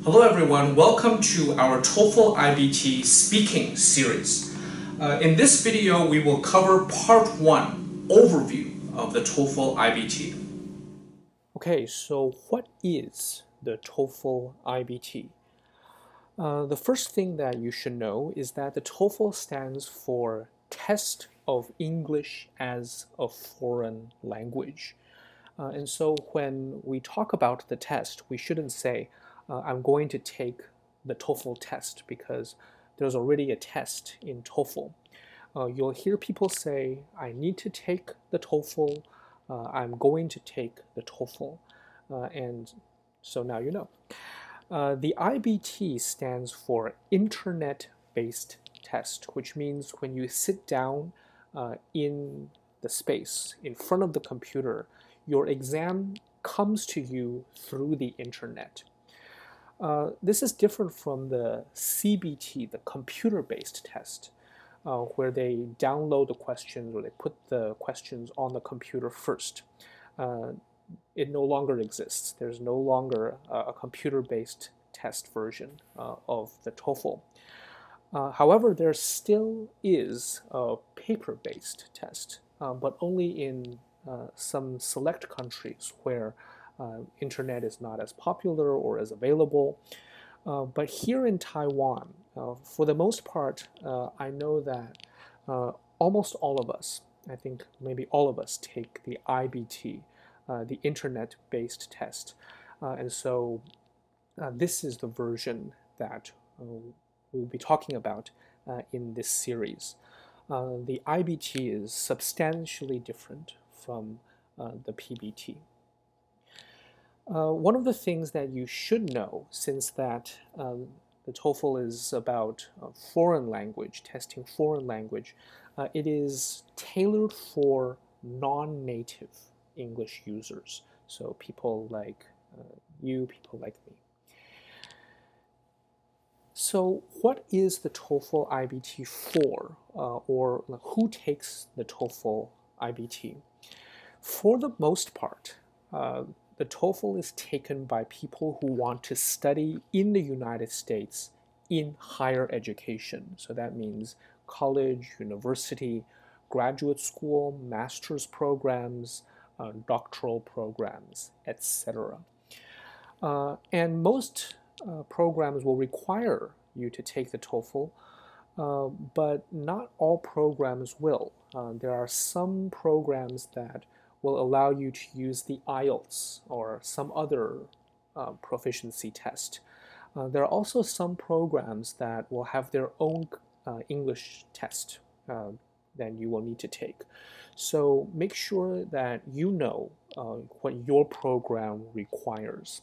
Hello everyone, welcome to our TOEFL iBT speaking series. In this video, we will cover part 1, overview of the TOEFL iBT. Okay, so what is the TOEFL iBT? The first thing that you should know is that the TOEFL stands for Test of English as a Foreign Language. And so when we talk about the test, we shouldn't say, I'm going to take the TOEFL test because there's already a test in TOEFL. You'll hear people say, I need to take the TOEFL, I'm going to take the TOEFL, and so now you know. The IBT stands for Internet-Based Test, which means when you sit down in the space in front of the computer, your exam comes to you through the internet. This is different from the CBT, the computer-based test, where they download the questions or they put the questions on the computer first. It no longer exists. There's no longer a computer-based test version of the TOEFL. However, there still is a paper-based test, but only in some select countries where internet is not as popular or as available. But here in Taiwan, for the most part, I know that almost all of us, I think maybe all of us, take the IBT, the internet-based test. And so this is the version that we'll be talking about in this series. The IBT is substantially different from the PBT. One of the things that you should know, since that the TOEFL is about foreign language, testing foreign language, it is tailored for non-native English users. So people like you, people like me. So what is the TOEFL IBT for, or who takes the TOEFL IBT? For the most part, the TOEFL is taken by people who want to study in the United States in higher education. So that means college, university, graduate school, master's programs, doctoral programs, etc. And most programs will require you to take the TOEFL, but not all programs will. There are some programs that will allow you to use the IELTS or some other proficiency test. There are also some programs that will have their own English test that you will need to take. So make sure that you know what your program requires.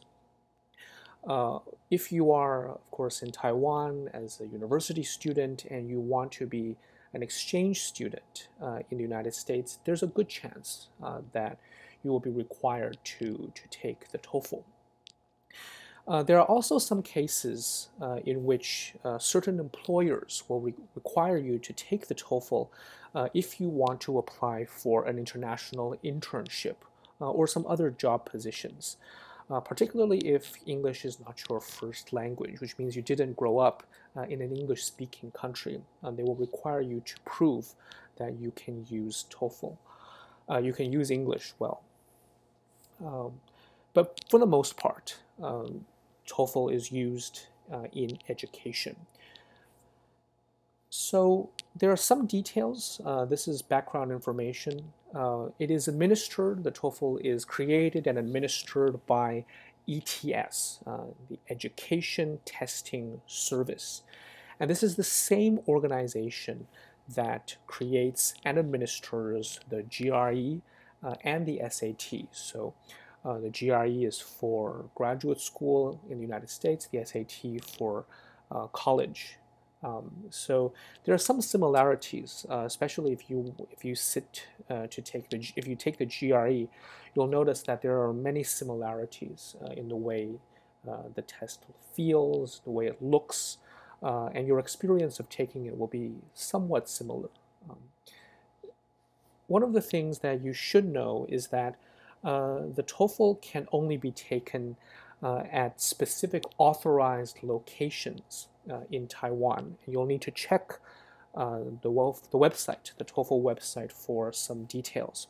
If you are, of course, in Taiwan as a university student and you want to be an exchange student in the United States, there's a good chance that you will be required to take the TOEFL. There are also some cases in which certain employers will require you to take the TOEFL if you want to apply for an international internship or some other job positions. Particularly if English is not your first language, which means you didn't grow up in an English-speaking country. They will require you to prove that you can use TOEFL. You can use English well. But for the most part, TOEFL is used in education. So there are some details. This is background information. It is administered, the TOEFL is created and administered by ETS, the Education Testing Service. And this is the same organization that creates and administers the GRE and the SAT. So the GRE is for graduate school in the United States, the SAT for college. So there are some similarities, especially if you take the GRE, you'll notice that there are many similarities in the way the test feels, the way it looks, and your experience of taking it will be somewhat similar. One of the things that you should know is that the TOEFL can only be taken at specific authorized locations in Taiwan. You'll need to check the website, the TOEFL website, for some details.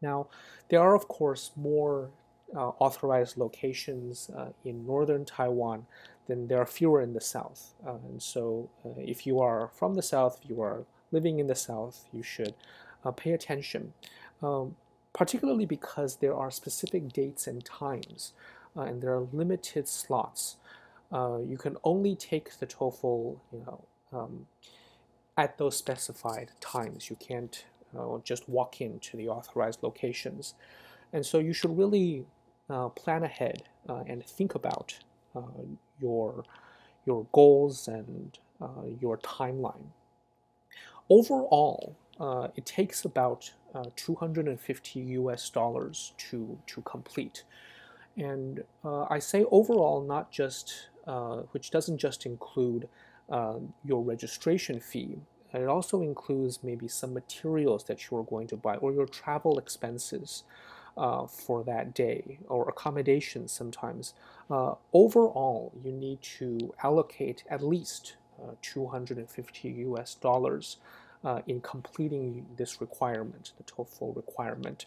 Now, there are, of course, more authorized locations in northern Taiwan than there are fewer in the south. And so if you are from the south, if you are living in the south, you should pay attention, particularly because there are specific dates and times, and there are limited slots. You can only take the TOEFL, at those specified times. You can't just walk into the authorized locations. And so you should really plan ahead and think about your goals and your timeline. Overall, it takes about $250 to complete. And I say overall, not just, which doesn't just include your registration fee. It also includes maybe some materials that you are going to buy, or your travel expenses for that day, or accommodations sometimes. Overall, you need to allocate at least $250 in completing this requirement, the TOEFL requirement.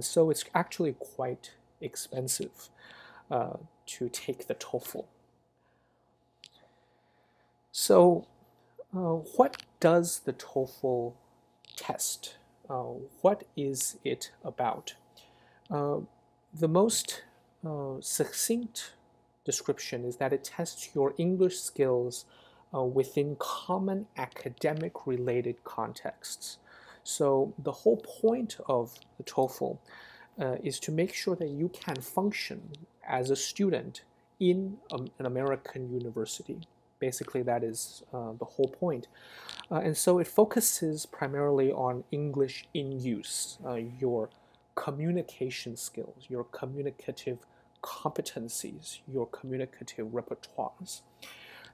So it's actually quite expensive to take the TOEFL. So what does the TOEFL test? What is it about? The most succinct description is that it tests your English skills within common academic-related contexts. So the whole point of the TOEFL is to make sure that you can function as a student in an American university. Basically, that is the whole point. And so it focuses primarily on English in use, your communication skills, your communicative competencies, your communicative repertoires.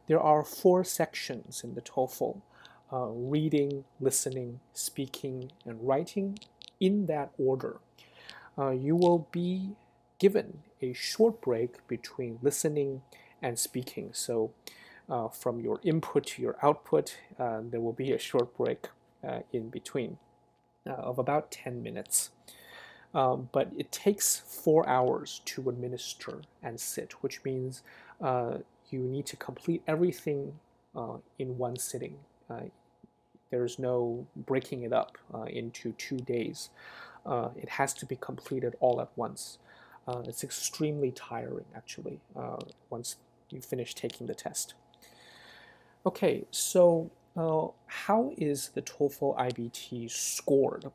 There are 4 sections in the TOEFL: reading, listening, speaking, and writing, in that order. You will be given a short break between listening and speaking. So from your input to your output, there will be a short break in between of about 10 minutes. But it takes 4 hours to administer and sit, which means you need to complete everything in one sitting. There's no breaking it up into 2 days. It has to be completed all at once. It's extremely tiring, actually, once you finish taking the test. Okay, so how is the TOEFL IBT scored?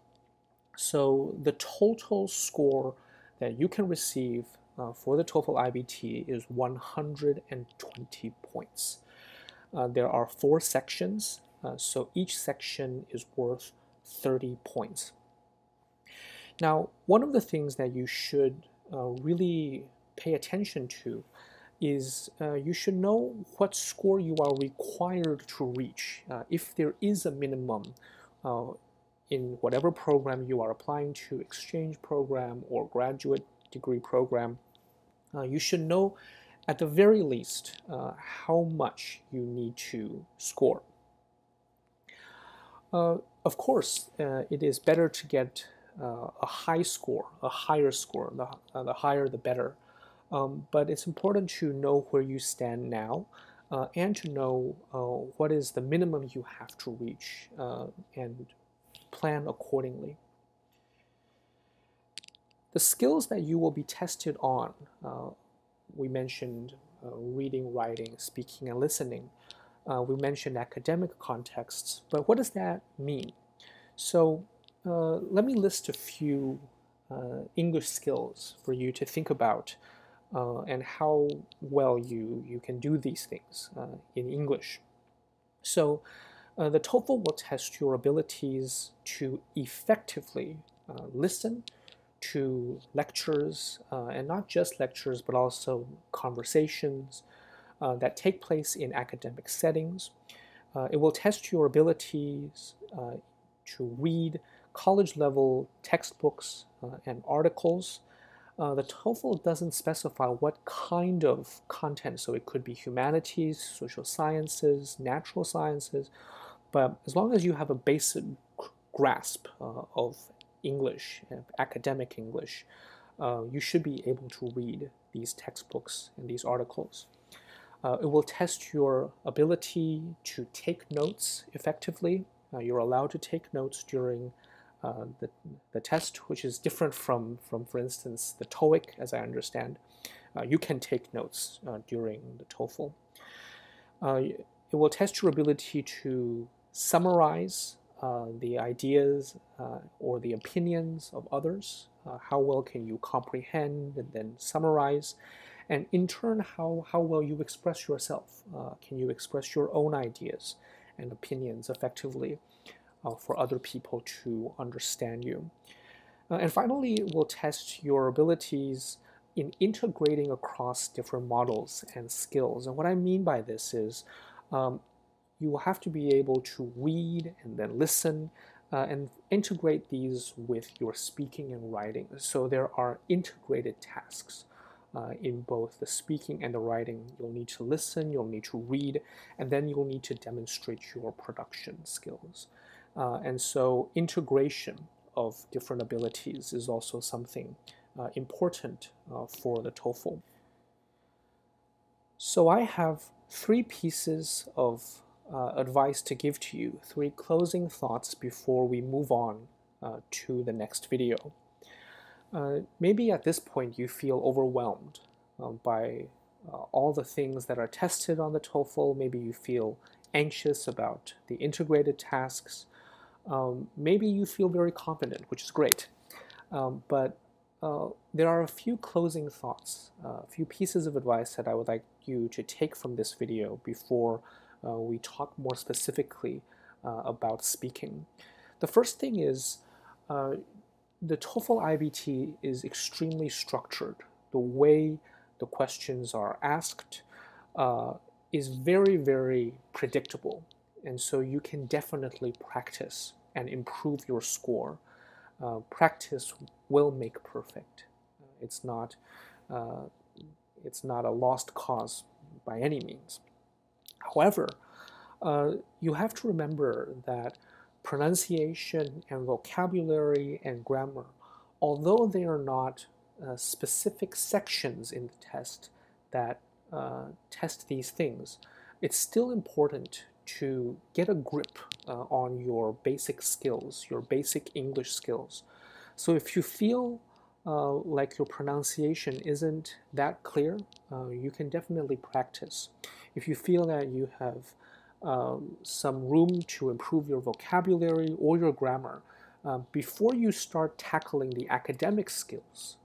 So the total score that you can receive for the TOEFL IBT is 120 points. There are 4 sections, so each section is worth 30 points. Now, one of the things that you should really pay attention to is you should know what score you are required to reach. If there is a minimum in whatever program you are applying to, exchange program or graduate degree program, you should know at the very least how much you need to score. Of course, it is better to get a high score, a higher score. The higher the better. But it's important to know where you stand now and to know what is the minimum you have to reach and plan accordingly. The skills that you will be tested on, we mentioned reading, writing, speaking, and listening. We mentioned academic contexts, but what does that mean? So let me list a few English skills for you to think about and how well you can do these things in English. So the TOEFL will test your abilities to effectively listen to lectures, and not just lectures, but also conversations that take place in academic settings. It will test your abilities to read college-level textbooks and articles, The TOEFL doesn't specify what kind of content, so it could be humanities, social sciences, natural sciences, but as long as you have a basic grasp of English, academic English, you should be able to read these textbooks and these articles. It will test your ability to take notes effectively. You're allowed to take notes during the test, which is different from, for instance, the TOEIC, as I understand. You can take notes during the TOEFL. It will test your ability to summarize the ideas or the opinions of others. How well can you comprehend and then summarize? And in turn, how well you express yourself. Can you express your own ideas and opinions effectively for other people to understand you? And finally, it will test your abilities in integrating across different models and skills. And what I mean by this is you will have to be able to read and then listen and integrate these with your speaking and writing. So there are integrated tasks. In both the speaking and the writing. You'll need to listen, you'll need to read, and then you'll need to demonstrate your production skills. And so integration of different abilities is also something important for the TOEFL. So I have 3 pieces of advice to give to you, 3 closing thoughts before we move on to the next video. Maybe at this point you feel overwhelmed by all the things that are tested on the TOEFL. Maybe you feel anxious about the integrated tasks. Maybe you feel very confident, which is great. But there are a few closing thoughts, a few pieces of advice that I would like you to take from this video before we talk more specifically about speaking. The first thing is the TOEFL iBT is extremely structured. The way the questions are asked is very, very predictable. And so you can definitely practice and improve your score. Practice will make perfect. It's not a lost cause by any means. However, you have to remember that pronunciation and vocabulary and grammar, although they are not specific sections in the test that test these things, it's still important to get a grip on your basic skills, your basic English skills. So if you feel like your pronunciation isn't that clear, you can definitely practice. If you feel that you have some room to improve your vocabulary or your grammar, before you start tackling the academic skills,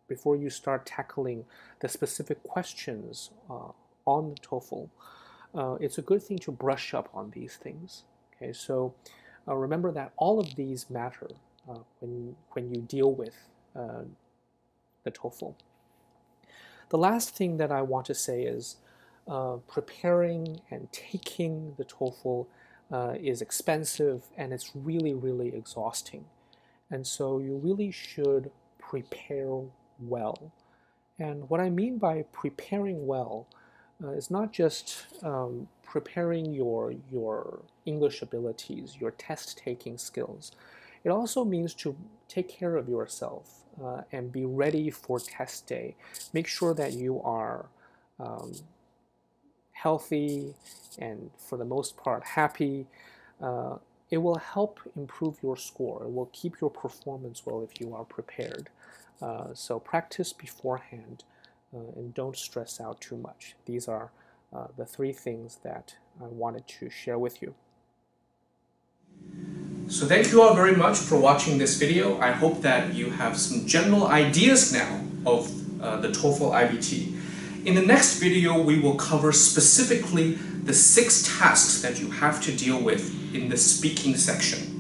before you start tackling the specific questions on the TOEFL, it's a good thing to brush up on these things. Okay, so remember that all of these matter when you deal with the TOEFL. The last thing that I want to say is preparing and taking the TOEFL is expensive and it's really, really exhausting. And so you really should prepare well. And what I mean by preparing well is not just preparing your English abilities, your test-taking skills. It also means to take care of yourself and be ready for test day. Make sure that you are healthy and, for the most part, happy. It will help improve your score. It will keep your performance well if you are prepared. So practice beforehand and don't stress out too much. These are the 3 things that I wanted to share with you. So thank you all very much for watching this video. I hope that you have some general ideas now of the TOEFL iBT. In the next video, we will cover specifically the 6 tasks that you have to deal with in the speaking section.